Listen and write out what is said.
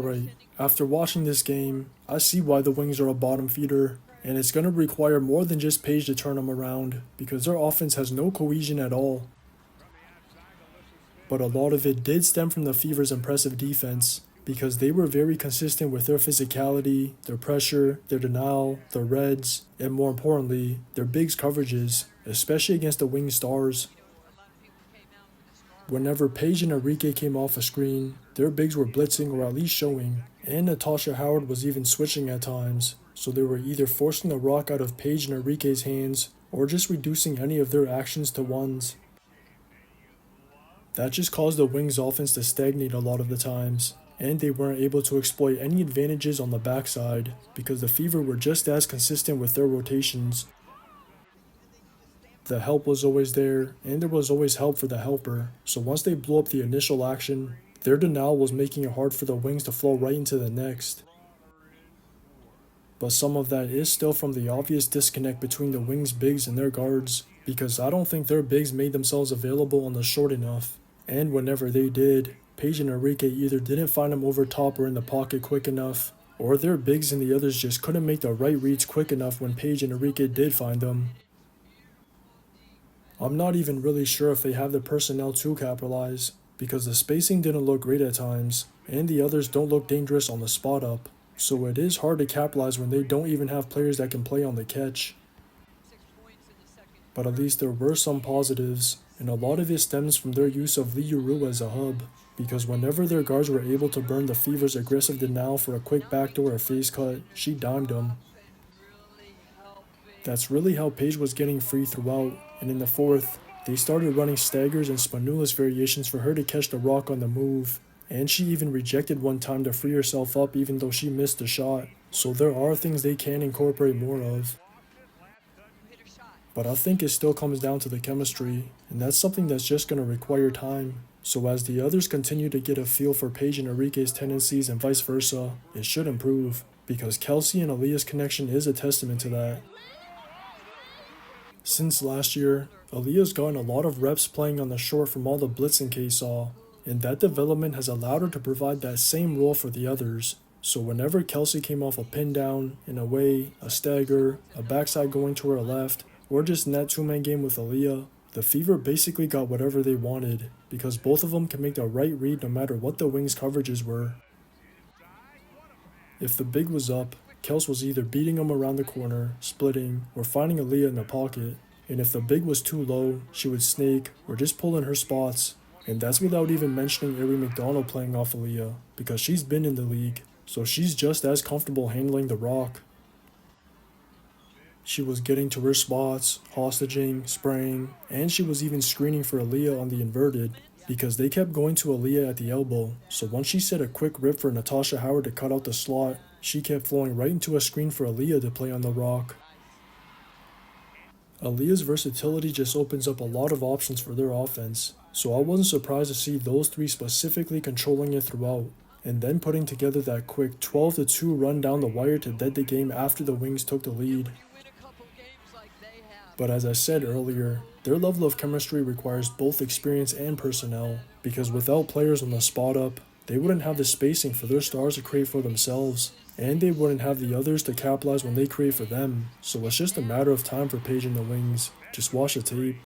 Alright, after watching this game, I see why the Wings are a bottom feeder, and it's going to require more than just Paige to turn them around, because their offense has no cohesion at all. But a lot of it did stem from the Fever's impressive defense, because they were very consistent with their physicality, their pressure, their denial, their reds, and more importantly, their bigs coverages, especially against the Wing stars. Whenever Paige and Enrique came off a screen, their bigs were blitzing or at least showing, and Natasha Howard was even switching at times, so they were either forcing the rock out of Paige and Enrique's hands or just reducing any of their actions to ones. That just caused the Wings' offense to stagnate a lot of the times, and they weren't able to exploit any advantages on the backside because the Fever were just as consistent with their rotations. The help was always there, and there was always help for the helper, so once they blew up the initial action, their denial was making it hard for the Wings to flow right into the next. But some of that is still from the obvious disconnect between the Wings' bigs and their guards, because I don't think their bigs made themselves available on the short enough, and whenever they did, Paige and Enrique either didn't find them over top or in the pocket quick enough, or their bigs and the others just couldn't make the right reads quick enough when Paige and Enrique did find them. I'm not even really sure if they have the personnel to capitalize, because the spacing didn't look great at times, and the others don't look dangerous on the spot up, so it is hard to capitalize when they don't even have players that can play on the catch. But at least there were some positives, and a lot of it stems from their use of Aliyah as a hub, because whenever their guards were able to burn the Fever's aggressive denial for a quick backdoor or face cut, she dimed them. That's really how Paige was getting free throughout, and in the fourth, they started running staggers and Spanulis variations for her to catch the rock on the move, and she even rejected one time to free herself up even though she missed the shot, so there are things they can incorporate more of. But I think it still comes down to the chemistry, and that's something that's just going to require time. So as the others continue to get a feel for Paige and Enrique's tendencies and vice versa, it should improve, because Kelsey and Aliyah's connection is a testament to that. Since last year, Aliyah's gotten a lot of reps playing on the short from all the blitzing Kay saw, and that development has allowed her to provide that same role for the others. So whenever Kelsey came off a pin down, an away, a stagger, a backside going to her left, or just in that two-man game with Aliyah, the Fever basically got whatever they wanted, because both of them can make the right read no matter what the Wings' coverages were. If the big was up, Kels was either beating him around the corner, splitting, or finding Aliyah in the pocket, and if the big was too low, she would snake or just pull in her spots, and that's without even mentioning Ari McDonald playing off Aliyah, because she's been in the league, so she's just as comfortable handling the rock. She was getting to her spots, hostaging, spraying, and she was even screening for Aliyah on the inverted, because they kept going to Aliyah at the elbow, so once she set a quick rip for Natasha Howard to cut out the slot, she kept flowing right into a screen for Aliyah to play on the rock. Aliyah's versatility just opens up a lot of options for their offense, so I wasn't surprised to see those three specifically controlling it throughout, and then putting together that quick 12-2 run down the wire to dead the game after the Wings took the lead. But as I said earlier, their level of chemistry requires both experience and personnel, because without players on the spot up, they wouldn't have the spacing for their stars to create for themselves, and they wouldn't have the others to capitalize when they create for them, so it's just a matter of time for Paige and the Wings. Just watch the tape.